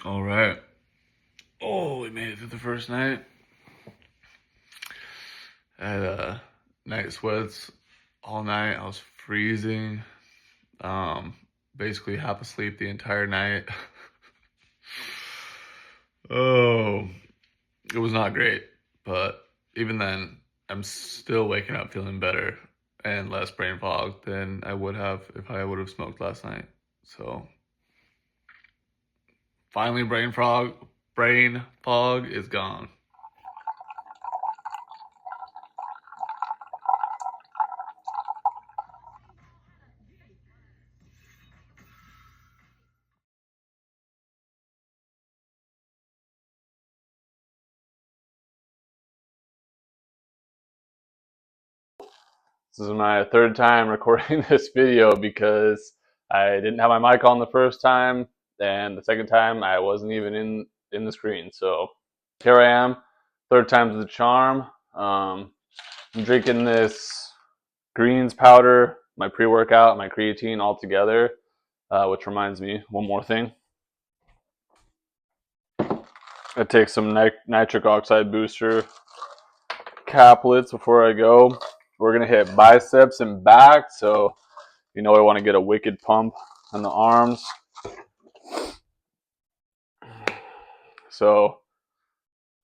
All right. Oh, we made it through the first night. I had night sweats all night. I was freezing. Um, Basically half asleep the entire night. Oh, it was not great, but even then, I'm still waking up feeling better and less brain fog than I would have if I would have smoked last night. So finally, brain fog is gone. This is my third time recording this video because I didn't have my mic on the first time, and the second time I wasn't even in the screen. So here I am, third time's the charm. I'm drinking this greens powder, my pre-workout, my creatine all together, which reminds me one more thing. I take some nitric oxide booster caplets before I go. We're gonna hit biceps and back, so I want to get a wicked pump on the arms. So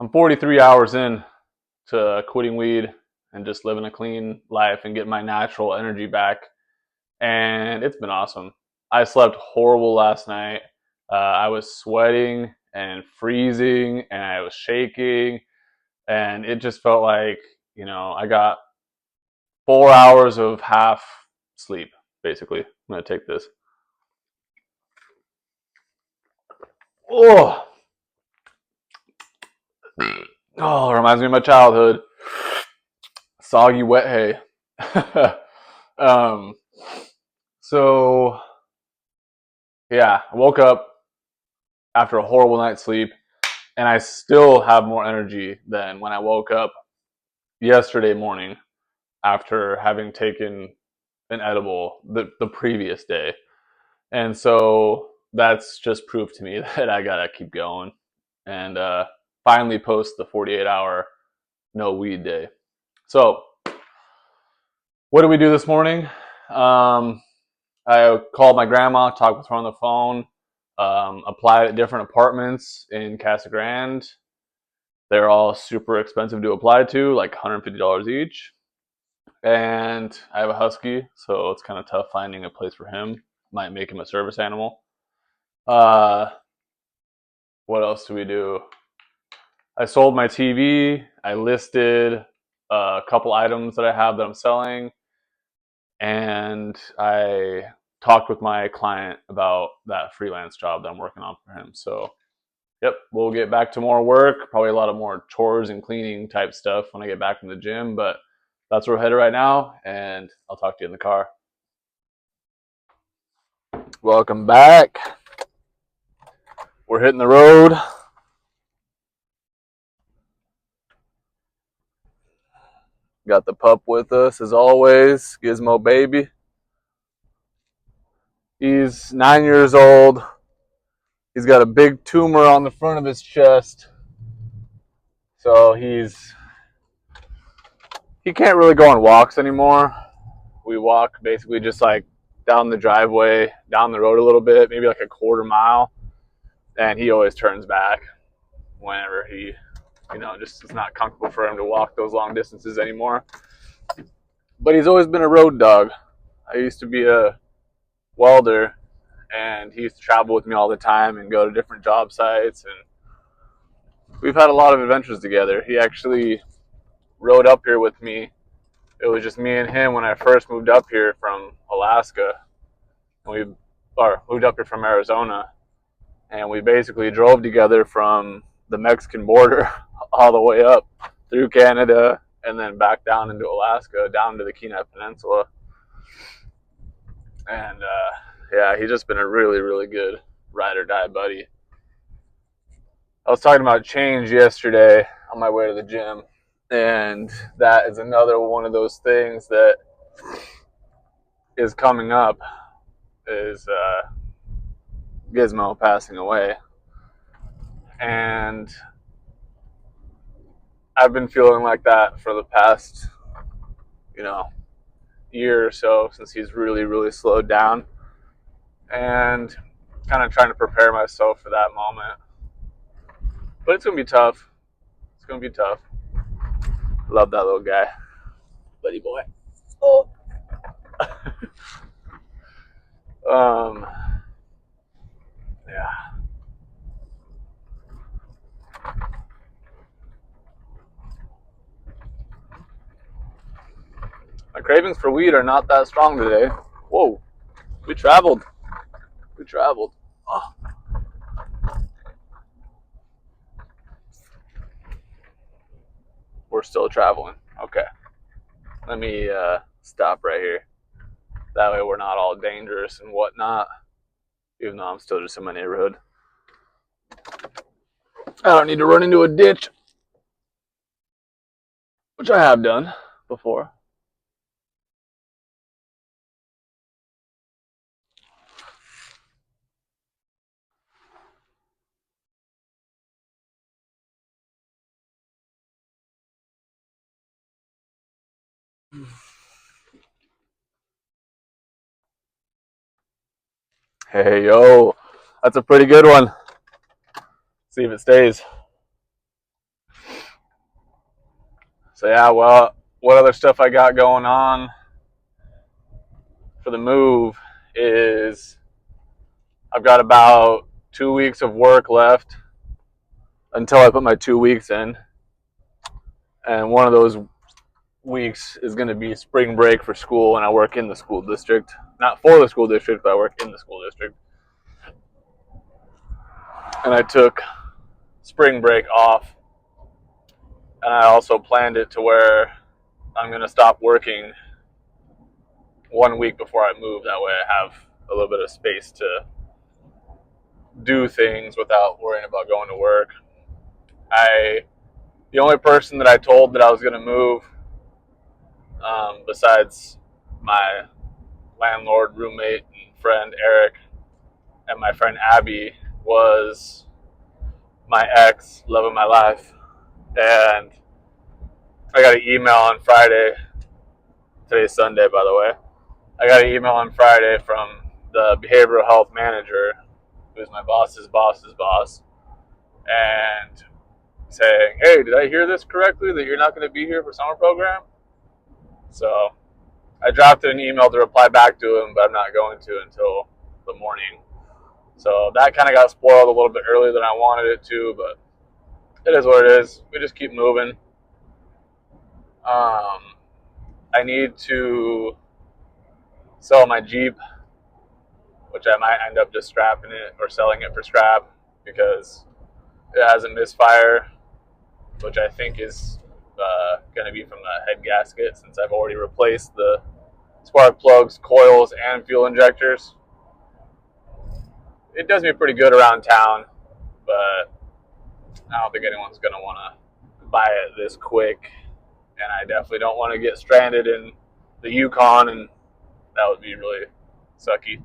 I'm 43 hours in to quitting weed and just living a clean life and getting my natural energy back, and it's been awesome. I slept horrible last night. I was sweating and freezing, and I was shaking, and it just felt like I got 4 hours of half sleep. Basically, I'm gonna take this. Oh, oh, it reminds me of my childhood. Soggy wet hay. um, so yeah, I woke up after a horrible night's sleep, and I still have more energy than when I woke up yesterday morning after having taken an edible the previous day. And so that's just proof to me that I gotta keep going and finally post the 48-hour no weed day. So what did we do this morning? I called my grandma, talked with her on the phone, applied at different apartments in Casa Grande. They're all super expensive to apply to, like $150 each. And I have a husky, so it's kind of tough finding a place for him. Might make him a service animal. Uh, what else do we do? I sold my TV. I listed a couple items that I have that I'm selling, and I talked with my client about that freelance job that I'm working on for him. So, yep, we'll get back to more work, probably a lot of more chores and cleaning type stuff when I get back from the gym, but that's where we're headed right now, and I'll talk to you in the car. Welcome back. We're hitting the road. Got the pup with us as always, Gizmo baby. He's 9 years old. He's got a big tumor on the front of his chest. So he can't really go on walks anymore. We walk basically just like down the driveway, down the road a little bit, maybe like a quarter mile, and he always turns back whenever he, just it's not comfortable for him to walk those long distances anymore. But he's always been a road dog. I used to be a welder, and he used to travel with me all the time and go to different job sites, and we've had a lot of adventures together. He actually rode up here with me. It was just me and him when I first moved up here from Alaska. And moved up here from Arizona, and we basically drove together from the Mexican border all the way up through Canada and then back down into Alaska, down to the Kenai Peninsula. And yeah, he's just been a really, really good ride or die buddy. I was talking about change yesterday on my way to the gym, and that is another one of those things that is coming up, is Gizmo passing away. And I've been feeling like that for the past, year or so since he's really, really slowed down. And kind of trying to prepare myself for that moment. But it's going to be tough. It's going to be tough. Love that little guy. Buddy boy. Oh. Yeah. My cravings for weed are not that strong today. Whoa. We traveled. Oh. We're still traveling. Okay. Let me stop right here. That way we're not all dangerous and whatnot. Even though I'm still just in my neighborhood. I don't need to run into a ditch. Which I have done before. Hey, yo. That's a pretty good one. See if it stays. So, yeah, well, what other stuff I got going on for the move is I've got about 2 weeks of work left until I put my 2 weeks in. And one of those weeks is going to be spring break for school, and I work in the school district. Not for the school district, but I work in the school district. And I took spring break off. And I also planned it to where I'm going to stop working 1 week before I move. That way I have a little bit of space to do things without worrying about going to work. The only person that I told that I was going to move, besides my landlord, roommate, and friend Eric, and my friend Abby, was my ex, love of my life. And I got an email on Friday. Today's Sunday, by the way. I got an email on Friday from the behavioral health manager, who's my boss's boss's boss, and saying, hey, did I hear this correctly, that you're not going to be here for summer program? So I dropped an email to reply back to him, but I'm not going to until the morning. So that kind of got spoiled a little bit earlier than I wanted it to, but it is what it is. We just keep moving. I need to sell my Jeep, which I might end up just scrapping it or selling it for scrap because it has a misfire, which I think is going to be from the head gasket, since I've already replaced the spark plugs, coils, and fuel injectors. It does me pretty good around town, but I don't think anyone's going to want to buy it this quick, and I definitely don't want to get stranded in the Yukon, and that would be really sucky.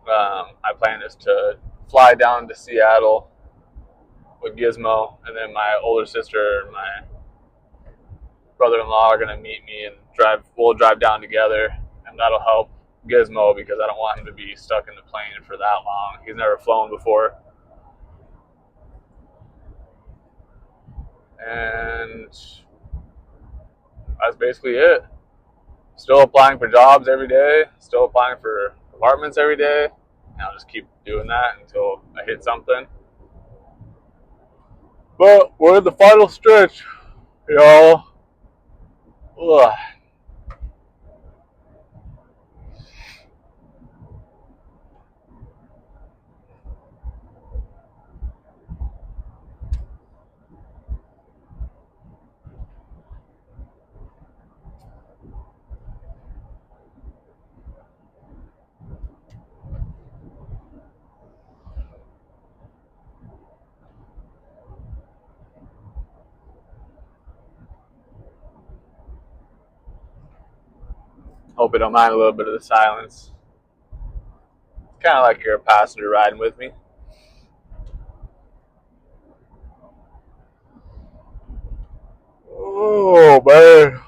My plan is to fly down to Seattle with Gizmo, and then my older sister and my brother-in-law are going to meet me and we'll drive down together, and that'll help Gizmo because I don't want him to be stuck in the plane for that long. He's never flown before. And that's basically it. Still applying for jobs every day, still applying for apartments every day, and I'll just keep doing that until I hit something. But we're in the final stretch, y'all. Ugh. Hope you don't mind a little bit of the silence. Kind of like you're a passenger riding with me. Oh man.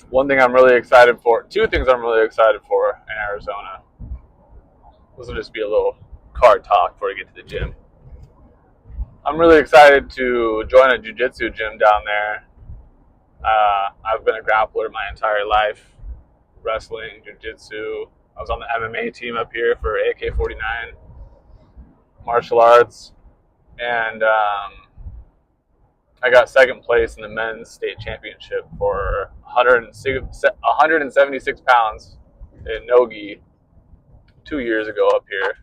One thing I'm really excited for, two things I'm really excited for in Arizona. This will just be a little card talk before we get to the gym. I'm really excited to join a jiu-jitsu gym down there. I've been a grappler my entire life, wrestling, jiu-jitsu. I was on the MMA team up here for AK-49, martial arts, and I got second place in the men's state championship for 176 pounds in no-gi 2 years ago up here.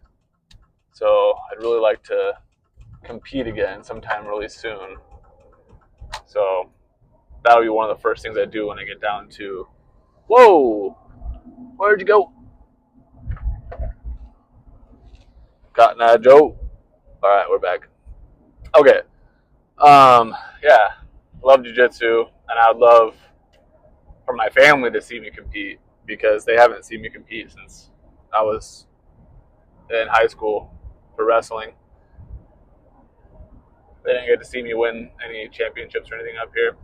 So I'd really like to compete again sometime really soon. So that'll be one of the first things I do when I get down to. Whoa! Where'd you go? Cotton Eye Joe. All right, we're back. Okay. Yeah, love jiu-jitsu, and I'd love for my family to see me compete because they haven't seen me compete since I was in high school for wrestling. They didn't get to see me win any championships or anything up here.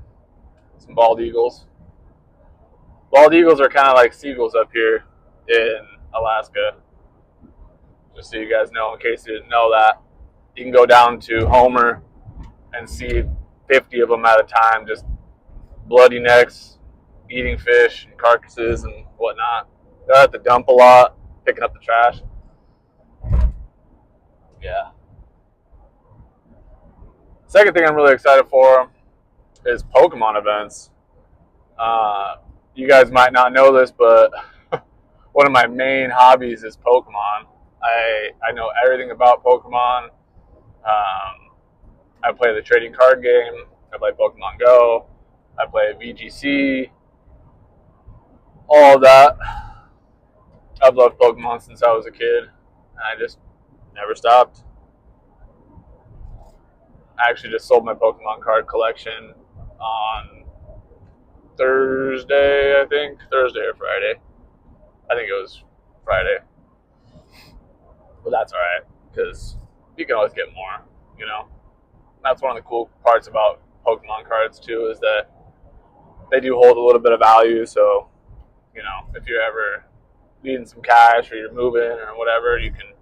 Some bald eagles. Bald eagles are kind of like seagulls up here in Alaska. Just so you guys know, in case you didn't know that, you can go down to Homer and see 50 of them at a time, just bloody necks, eating fish and carcasses and whatnot. They're at the dump a lot, picking up the trash. Yeah. Second thing I'm really excited for is Pokemon events. You guys might not know this, but one of my main hobbies is Pokemon. I know everything about Pokemon. I play the trading card game. I play Pokemon Go. I play VGC. All of that. I've loved Pokemon since I was a kid, and I just never stopped. I actually just sold my Pokemon card collection on Thursday, I think. Thursday or Friday. I think it was Friday. But that's alright, because you can always get more, you know? That's one of the cool parts about Pokemon cards, too, is that they do hold a little bit of value, so, you know, if you're ever needing some cash or you're moving or whatever, you can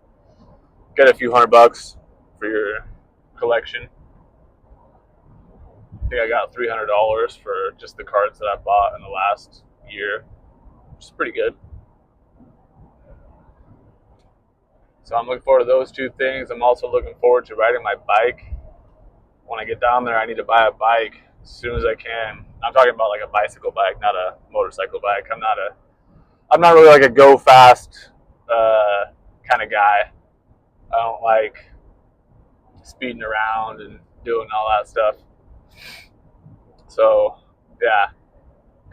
get a few $100 for your collection. I think I got $300 for just the cards that I bought in the last year, which is pretty good. So I'm looking forward to those two things. I'm also looking forward to riding my bike. When I get down there, I need to buy a bike as soon as I can. I'm talking about like a bicycle bike, not a motorcycle bike. I'm not really like a go fast kind of guy. I don't like speeding around and doing all that stuff. So yeah,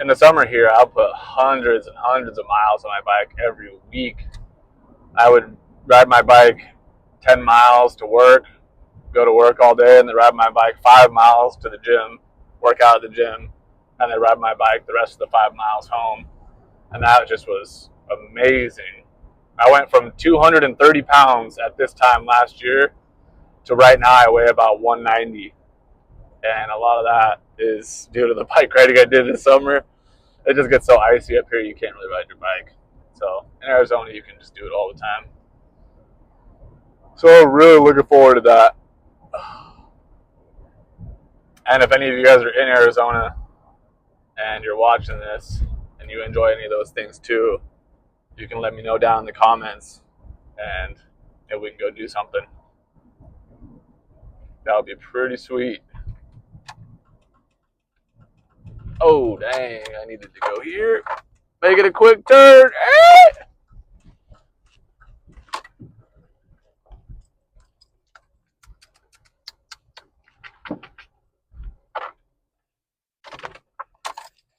in the summer here, I'll put hundreds and hundreds of miles on my bike every week. I would ride my bike 10 miles to work, go to work all day, and then ride my bike 5 miles to the gym, work out at the gym, and then ride my bike the rest of the 5 miles home. And that just was amazing. I went from 230 pounds at this time last year to right now I weigh about 190. And a lot of that is due to the bike riding I did this summer. It just gets so icy up here, you can't really ride your bike. So in Arizona, you can just do it all the time. So I'm really looking forward to that. And if any of you guys are in Arizona and you're watching this and you enjoy any of those things too, you can let me know down in the comments and maybe we can go do something. That would be pretty sweet. Oh, dang, I needed to go here. Make it a quick turn.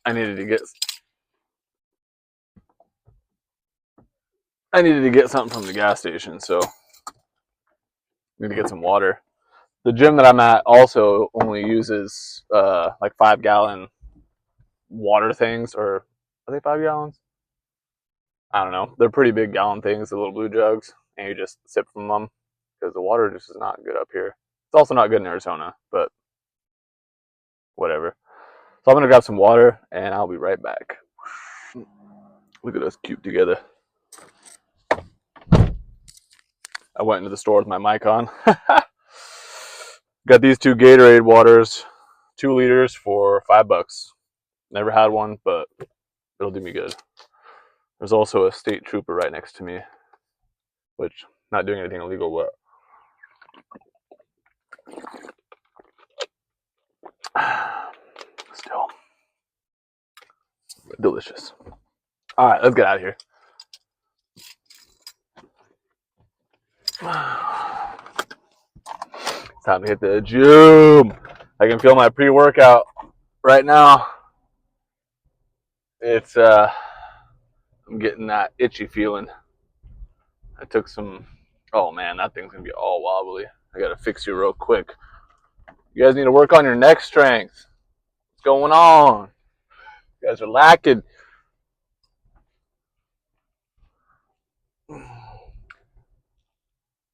I needed to get something from the gas station, so I need to get some water. The gym that I'm at also only uses like 5-gallon water things, or are they 5 gallons? I don't know. They're pretty big gallon things, the little blue jugs, and you just sip from them because the water just is not good up here. It's also not good in Arizona, but whatever. So I'm gonna grab some water and I'll be right back. Look at us cute together. I went into the store with my mic on. Got these 2 Gatorade waters, 2 liters for $5. Never had one, but it'll do me good. There's also a state trooper right next to me, which not doing anything illegal, but still delicious. All right, let's get out of here. It's time to hit the gym. I can feel my pre-workout right now. It's I'm getting that itchy feeling. I took some. Oh man, that thing's gonna be all wobbly. I gotta fix you real quick. You guys need to work on your neck strength. What's going on? You guys are lacking.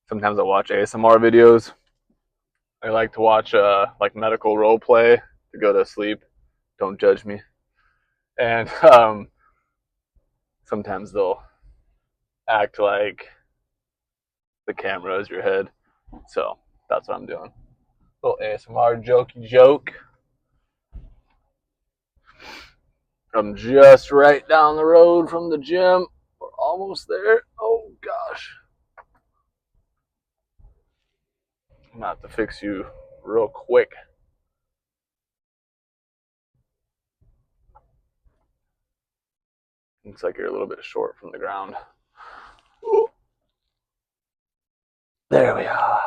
Sometimes I watch ASMR videos. I like to watch like medical role play to go to sleep. Don't judge me. And sometimes they'll act like the camera is your head. So that's what I'm doing. Little ASMR jokey joke. I'm just right down the road from the gym. We're almost there. Oh gosh. I'm gonna have to fix you real quick. Looks like you're a little bit short from the ground. Ooh. There we are.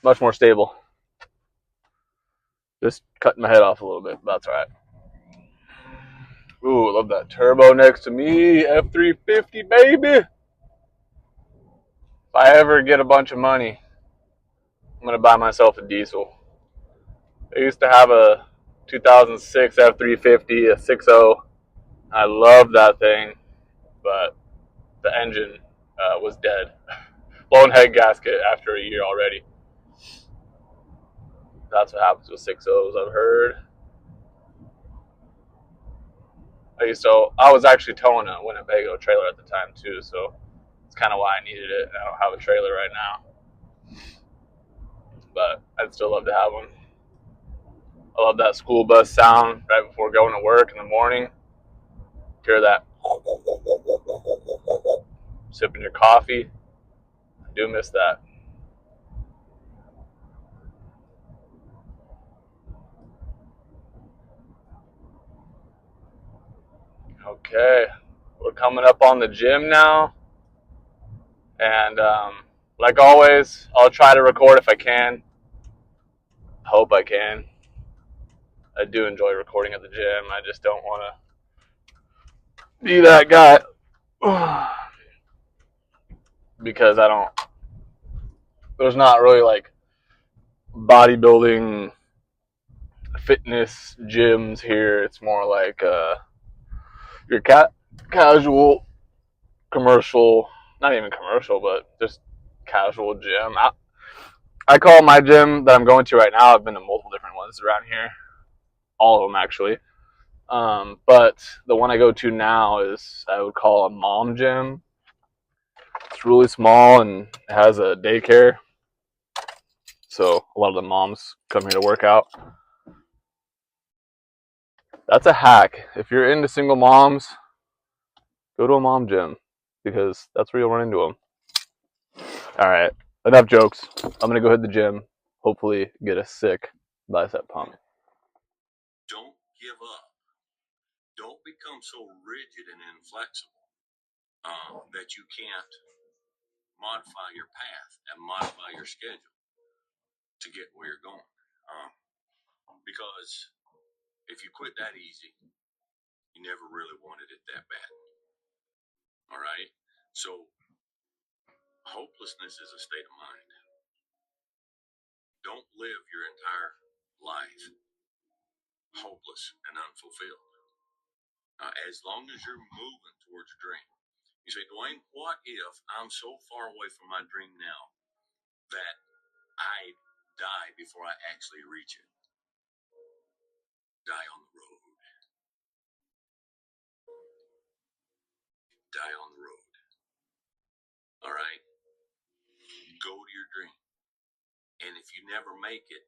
Much more stable. Just cutting my head off a little bit, but that's all right. Ooh, love that turbo next to me. F350, baby. If I ever get a bunch of money, I'm going to buy myself a diesel. I used to have a 2006 F350, a 6.0. I love that thing, but the engine was dead. Blown head gasket after a year already. That's what happens with 6.0s, I've heard. I was actually towing a Winnebago trailer at the time too, so it's kind of why I needed it. I don't have a trailer right now, but I'd still love to have one. I love that school bus sound right before going to work in the morning. Hear that sipping your coffee. I do miss that. Okay, we're coming up on the gym now, and like always, I'll try to record if I can. Hope I can. I do enjoy recording at the gym. I just don't want to be that guy because I don't. There's not really like bodybuilding fitness gyms here. It's more like your casual commercial, not even commercial, but just casual gym. I call my gym that I'm going to right now. I've been to multiple different ones around here, all of them actually. But the one I go to now is I would call a mom gym. It's really small and it has a daycare, so a lot of the moms come here to work out. That's a hack. If you're into single moms, go to a mom gym because that's where you'll run into them. All right, enough jokes. I'm gonna go hit the gym. Hopefully, get a sick bicep pump. Don't give up. Don't become so rigid and inflexible that you can't modify your path and modify your schedule to get where you're going. Because if you quit that easy, you never really wanted it that bad. All right? So, hopelessness is a state of mind. Don't live your entire life hopeless and unfulfilled. As long as you're moving towards a dream. You say, Dwayne, what if I'm so far away from my dream now that I die before I actually reach it? Die on the road. Die on the road. All right? Go to your dream. And if you never make it,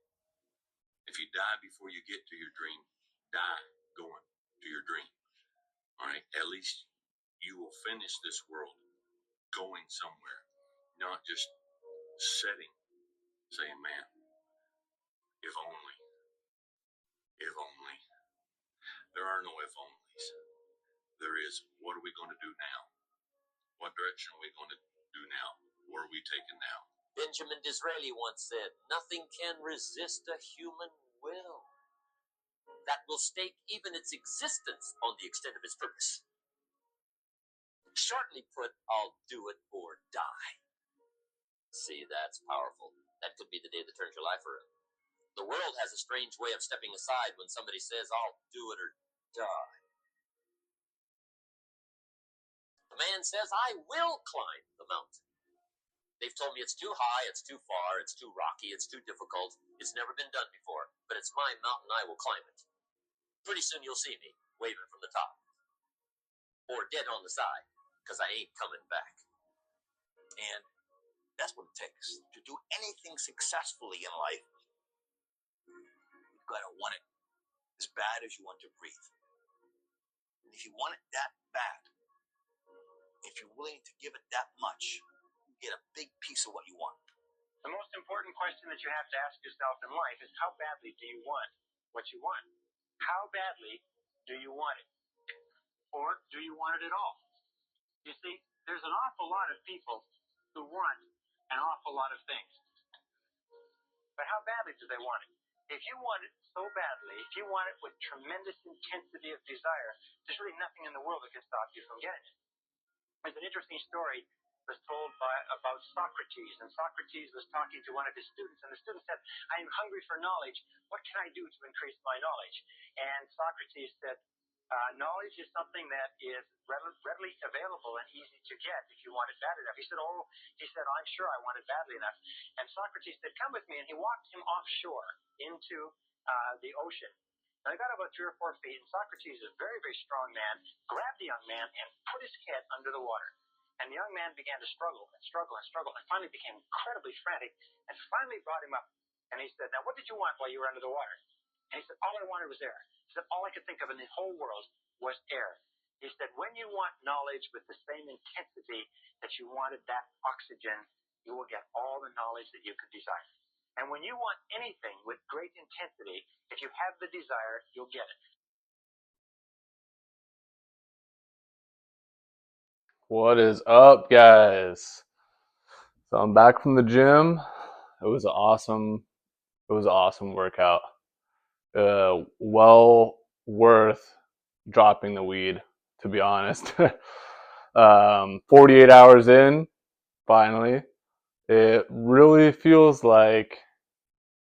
if you die before you get to your dream, die going to your dream. All right? At least you will finish this world going somewhere, not just sitting, saying, man, if only, if only. There are no if onlys. There is, what are we going to do now? What direction are we going to do now? Where are we taking now? Benjamin Disraeli once said, "Nothing can resist a human will that will stake even its existence on the extent of its purpose." Shortly put, I'll do it or die. See, that's powerful. That could be the day that turns your life around. The world has a strange way of stepping aside when somebody says, "I'll do it or die." The man says, "I will climb the mountain. They've told me it's too high, it's too far, it's too rocky, it's too difficult. It's never been done before, but it's my mountain, I will climb it. Pretty soon you'll see me waving from the top. Or dead on the side, because I ain't coming back." And that's what it takes. To do anything successfully in life, you've got to want it as bad as you want to breathe. And if you want it that bad, if you're willing to give it that much, you get a big piece of what you want. The most important question that you have to ask yourself in life is, how badly do you want what you want? How badly do you want it? Or do you want it at all? You see, there's an awful lot of people who want an awful lot of things. But how badly do they want it? If you want it so badly, if you want it with tremendous intensity of desire, there's really nothing in the world that can stop you from getting it. There's an interesting story was told about Socrates, and Socrates was talking to one of his students, and the student said, "I am hungry for knowledge. What can I do to increase my knowledge?" And Socrates said, "Knowledge is something that is readily available and easy to get if you want it bad enough." He said, "I'm sure I want it badly enough." And Socrates said, "Come with me," and he walked him offshore into the ocean. Now, he got about 3 or 4 feet, and Socrates, a very, very strong man, grabbed the young man and put his head under the water. And the young man began to struggle and struggle and struggle, and finally became incredibly frantic, and finally brought him up. And he said, "Now, what did you want while you were under the water?" And he said, "All I wanted was air." He said, "All I could think of in the whole world was air." He said, "When you want knowledge with the same intensity that you wanted that oxygen, you will get all the knowledge that you could desire. And when you want anything with great intensity, if you have the desire, you'll get it." What is up, guys? So I'm back from the gym. It was an awesome workout. Well worth dropping the weed, to be honest. 48 hours in, finally, it really feels like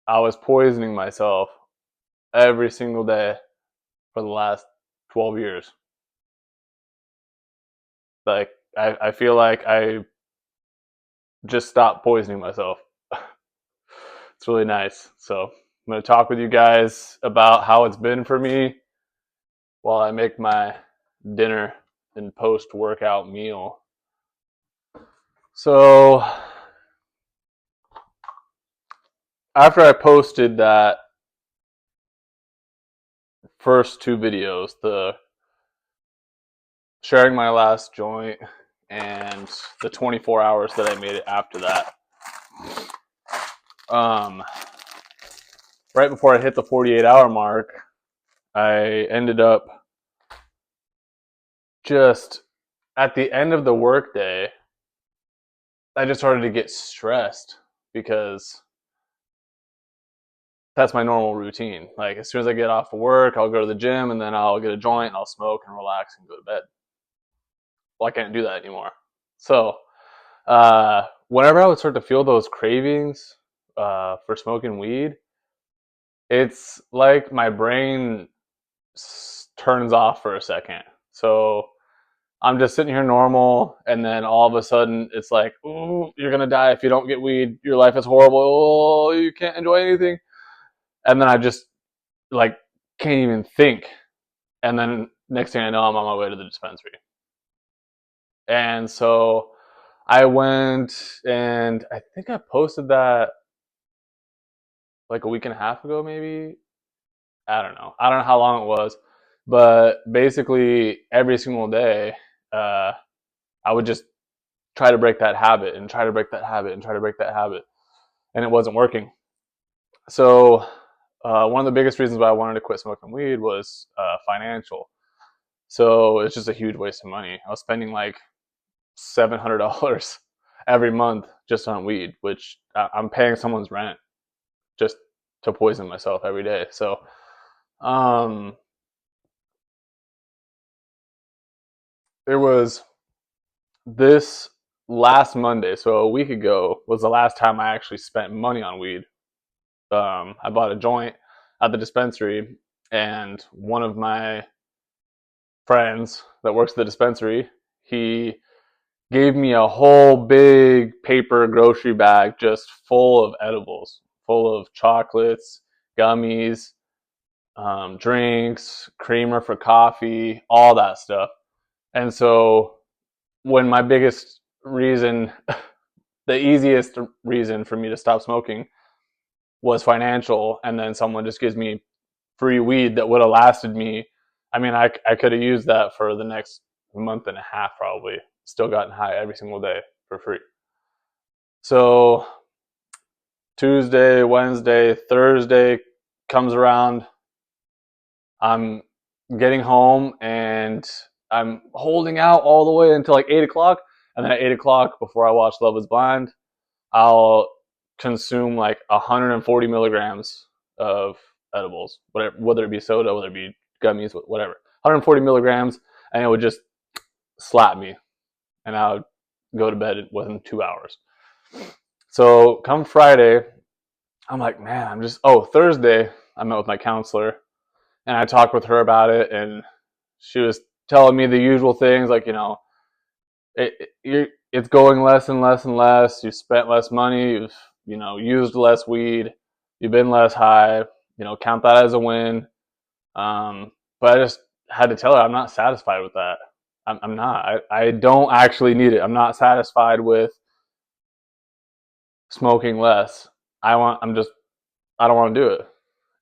I was poisoning myself every single day for the last 12 years. Like, I feel like I just stopped poisoning myself. It's really nice. So I'm going to talk with you guys about how it's been for me while I make my dinner and post-workout meal. So after I posted that first 2 videos, the sharing my last joint and the 24 hours that I made it after that, right before I hit the 48-hour mark, I ended up just at the end of the workday, I just started to get stressed because that's my normal routine. Like, as soon as I get off of work, I'll go to the gym and then I'll get a joint and I'll smoke and relax and go to bed. Well, I can't do that anymore. So whenever I would start to feel those cravings for smoking weed, it's like my brain turns off for a second. So I'm just sitting here normal, and then all of a sudden it's like, "Ooh, you're gonna die if you don't get weed. Your life is horrible. Oh, you can't enjoy anything." And then I just like can't even think. And then next thing I know, I'm on my way to the dispensary. And so I went, and I think I posted that like a week and a half ago, maybe. I don't know. I don't know how long it was, but basically every single day, I would just try to break that habit and try to break that habit and try to break that habit, and it wasn't working. So one of the biggest reasons why I wanted to quit smoking weed was financial. So it's just a huge waste of money. I was spending like $700 every month just on weed, which I'm paying someone's rent just to poison myself every day. So there was this last Monday, so a week ago, was the last time I actually spent money on weed. I bought a joint at the dispensary, and one of my friends that works at the dispensary, he gave me a whole big paper grocery bag just full of edibles, full of chocolates, gummies, drinks, creamer for coffee, all that stuff. And so when my biggest reason, the easiest reason for me to stop smoking was financial, and then someone just gives me free weed that would have lasted me. I mean, I could have used that for the next month and a half probably. Still gotten high every single day for free. So Tuesday, Wednesday, Thursday comes around. I'm getting home and I'm holding out all the way until like 8 o'clock. And then at 8 o'clock, before I watch Love is Blind, I'll consume like 140 milligrams of edibles, whether it be soda, whether it be gummies, whatever. 140 milligrams, and it would just slap me, and I would go to bed within 2 hours. So come Friday, I'm like, man, Thursday, I met with my counselor, and I talked with her about it, and she was telling me the usual things, like, it's going less and less and less. You spent less money. You've used less weed. You've been less high. Count that as a win. But I just had to tell her I'm not satisfied with that. I'm not. I don't actually need it. I'm not satisfied with smoking less. I don't want to do it.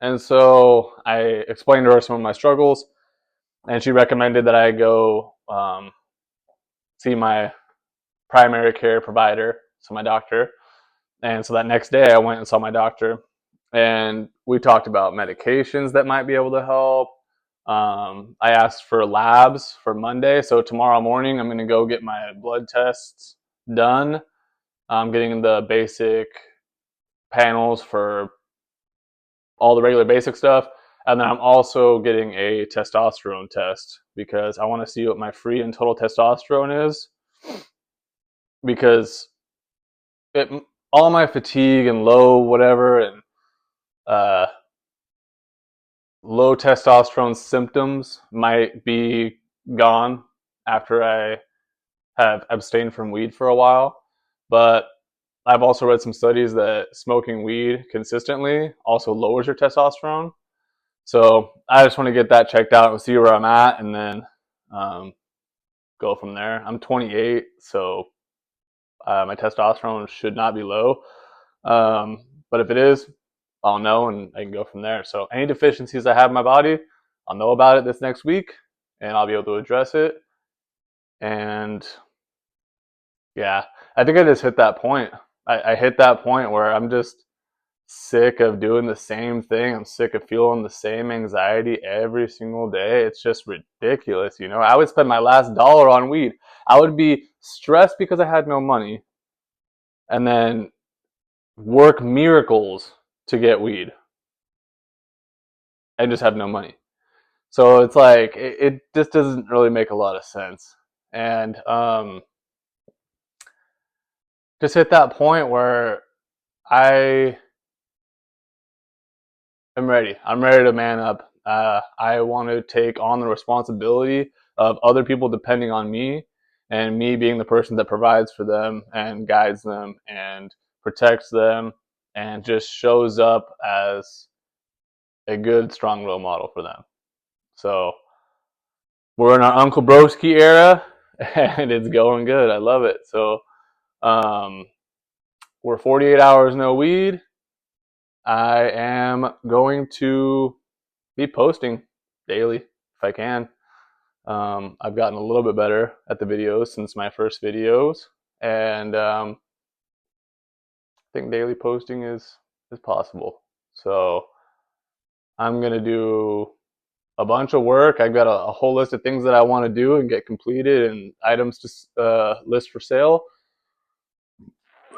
And so I explained to her some of my struggles, and she recommended that I go see my primary care provider, so my doctor. And so that next day I went and saw my doctor, and we talked about medications that might be able to help. I asked for labs for Monday, so tomorrow morning I'm going to go get my blood tests done. I'm getting the basic panels for all the regular basic stuff, and then I'm also getting a testosterone test because I want to see what my free and total testosterone is, because all my fatigue and low whatever and low testosterone symptoms might be gone after I have abstained from weed for a while. But I've also read some studies that smoking weed consistently also lowers your testosterone. So I just want to get that checked out and see where I'm at, and then go from there. I'm 28, so my testosterone should not be low. But if it is, I'll know, and I can go from there. So any deficiencies I have in my body, I'll know about it this next week, and I'll be able to address it. And yeah, I think I just hit that point. I hit that point where I'm just sick of doing the same thing. I'm sick of feeling the same anxiety every single day. It's just ridiculous, I would spend my last dollar on weed. I would be stressed because I had no money, and then work miracles to get weed and just have no money. So it's like it just doesn't really make a lot of sense. And just hit that point where I am ready. I'm ready to man up. I want to take on the responsibility of other people depending on me, and me being the person that provides for them and guides them and protects them and just shows up as a good, strong role model for them. So we're in our Uncle Broski era, and it's going good. I love it. So we're 48 hours no weed. I am going to be posting daily if I can. I've gotten a little bit better at the videos since my first videos, and I think daily posting is possible. So I'm gonna do a bunch of work. I've got a whole list of things that I want to do and get completed, and items to list for sale.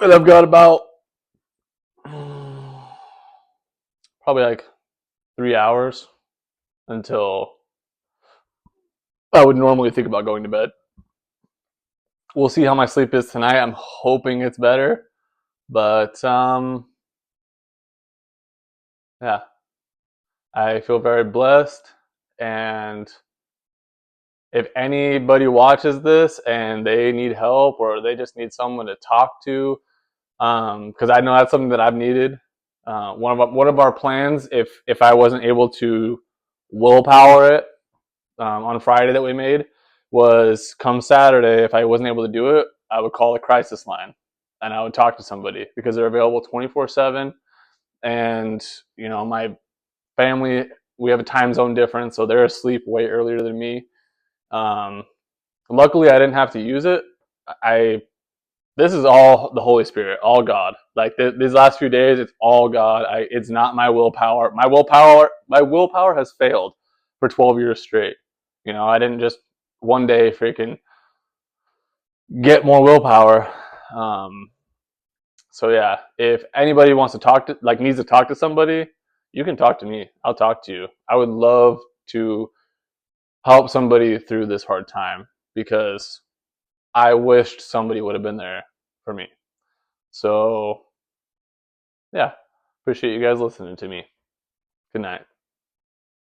And I've got about probably like 3 hours until I would normally think about going to bed. We'll see how my sleep is tonight. I'm hoping it's better, but yeah, I feel very blessed. And if anybody watches this and they need help or they just need someone to talk to, because I know that's something that I've needed. One of our plans, if I wasn't able to willpower it on Friday that we made, was come Saturday, if I wasn't able to do it, I would call the crisis line and I would talk to somebody because they're available 24/7. And you know, my family, we have a time zone difference, so they're asleep way earlier than me. Luckily, I didn't have to use it. This is all the Holy Spirit, all God. Like these last few days, it's all God. It's not my willpower. My willpower has failed for 12 years straight. You know, I didn't just one day freaking get more willpower. So yeah, if anybody wants to talk to, like, needs to talk to somebody, you can talk to me. I'll talk to you. I would love to help somebody through this hard time because I wished somebody would have been there for me. So yeah, appreciate you guys listening to me. Good night.